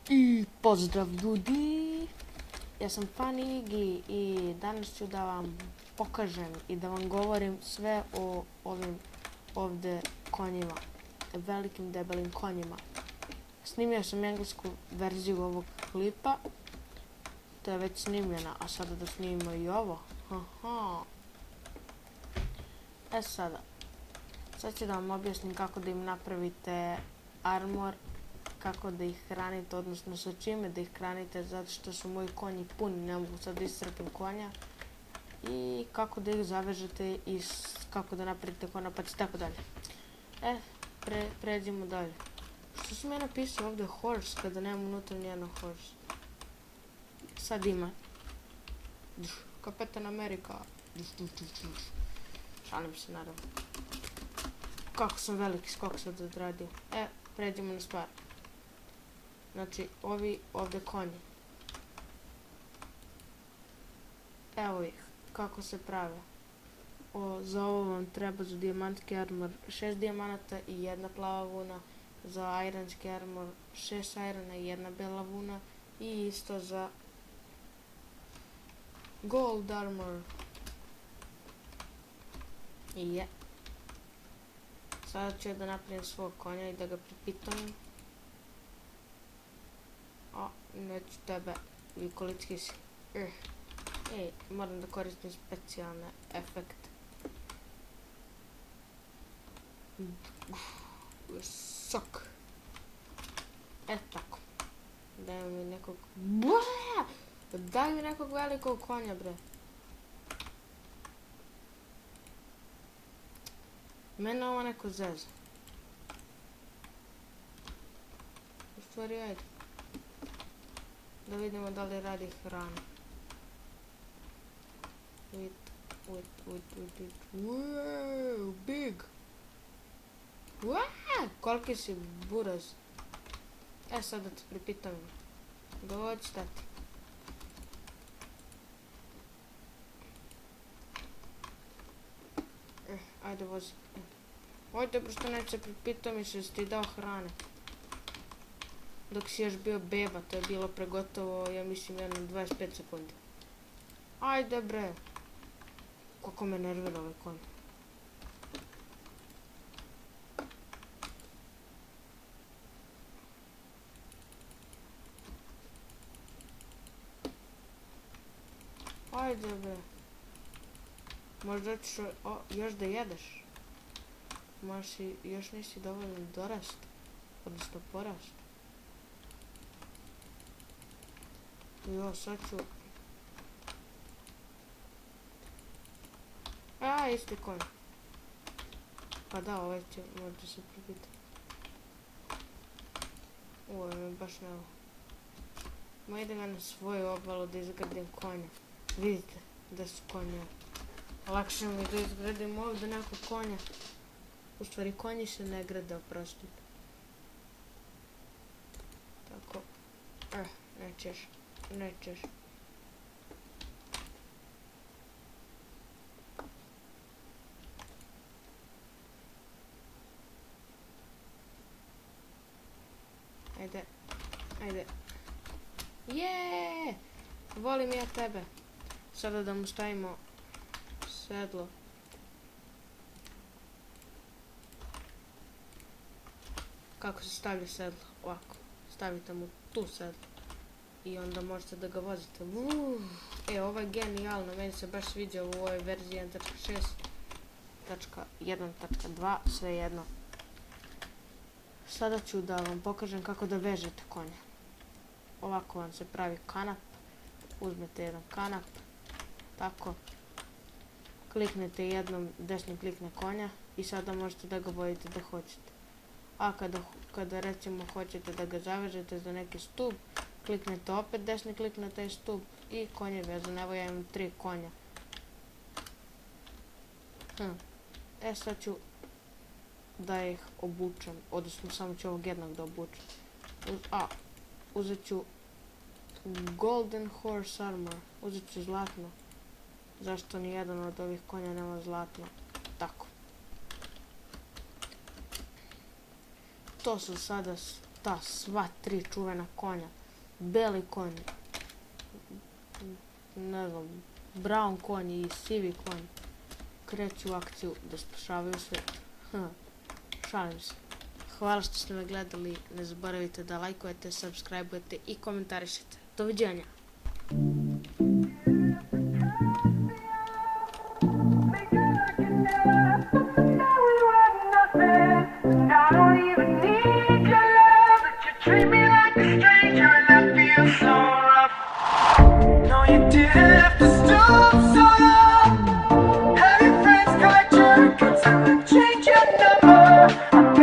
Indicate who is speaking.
Speaker 1: I pozdrav ljudi, ja sam Fanigi i danas ću da vam pokažem i da vam govorim sve o ovim ovdje konjima, velikim debelim konjima. Snimio sam englesku verziju ovog klipa, to je već snimljena, a sada da snimimo i ovo. Sad ću da vam objasnim kako da im napravite armor, kako da ih hranite, odnosno sa čime da ih hranite, zato što su moji konji puni, ne mogu sad da iscrpim konja, i kako da ih zavežete i kako da napravite konopac i tako dalje. Pređimo dalje. Što sam ja napisao ovdje horse kada nemam unutra nijedno horse? Sad ima. Kapetan Amerika. Šalim se naravno. Kako sam veliki skok sad odradio. Pređemo na stvar. Znači, ovi ovdje konji. Evo ih, kako se prave. Za ovo vam treba za dijamantski armor 6 dijamanata i 1 plava vuna. Za ironski armor 6 irona i 1 bela vuna. I isto za gold armor. Sada ću da napravim svog konja i da ga pripitam. Neću tebe, Vikolicki si. Moram da koristim specijalne efekte. Sok. Tako. Daj mi nekog... Daj mi nekog velikog konja, bre. Mene ovo neko zeza. U stvari, ajde. Da vidimo da li radi hrana. Wow, big. Wow, koliki si buraz. Sad da te pripitam. Dođi tati. Ajde vozi. Ojde, prosto neće pripitam mi se si ti dao hrane. Dok si još bio beba, to je bilo pregotovo, ja mislim, jedno 25 sekundi. Ajde bre. Kako me nervira ovaj konj. Ajde bre. Možda ćeš još da jedeš. Još nisi dovoljno dorast. Odnosno porast. Sad ću... isti konj. Pa da, ovaj će možda se pribiti. Ovo me baš ne ovo. Idem ja na svoju obalu da izgradim konja. Vidite da su konje. Lakše mi da izgradim ovdje nekog konja. U stvari konji se ne grade, oprostite. Tako. Nećeš. Ajde. Jeee! Volim ja tebe. Sada da mu stavimo sedlo. Kako se stavlja sedlo? Ovako. Stavite mu tu sedlo. I onda možete da ga vozite. Ovo je genijalno. Meni se baš sviđa u ovoj verziji 1.6.1.2. Svejedno. Sada ću da vam pokažem kako da vežete konja. Ovako vam se pravi kanap. Uzmete jedan kanap. Tako. Kliknete jednom, desni klik na konja i sada možete da ga vodite da hoćete. A kada recimo hoćete da ga zavežete za neki stup, kliknete opet desni klik na taj stup i konj je vezan. Evo ja imam 3 konja. Sad ću da ih obučem, odnosno samo ću ovog jednog da obučem. Uzet ću golden horse armor, uzet ću zlatno. Zašto nijedan od ovih konja nema zlatno? Tako. To su sada ta sva 3 čuvena konja. Beli konj, ne znam, brown konj i sivi konj kreću u akciju da spašavaju svijet. Šalim se. Hvala što ste me gledali, ne zaboravite da lajkujete, subscribe-ujete i komentarišete. Doviđenja!
Speaker 2: Treat me like a stranger and I feel so rough. No, you didn't have to stoop so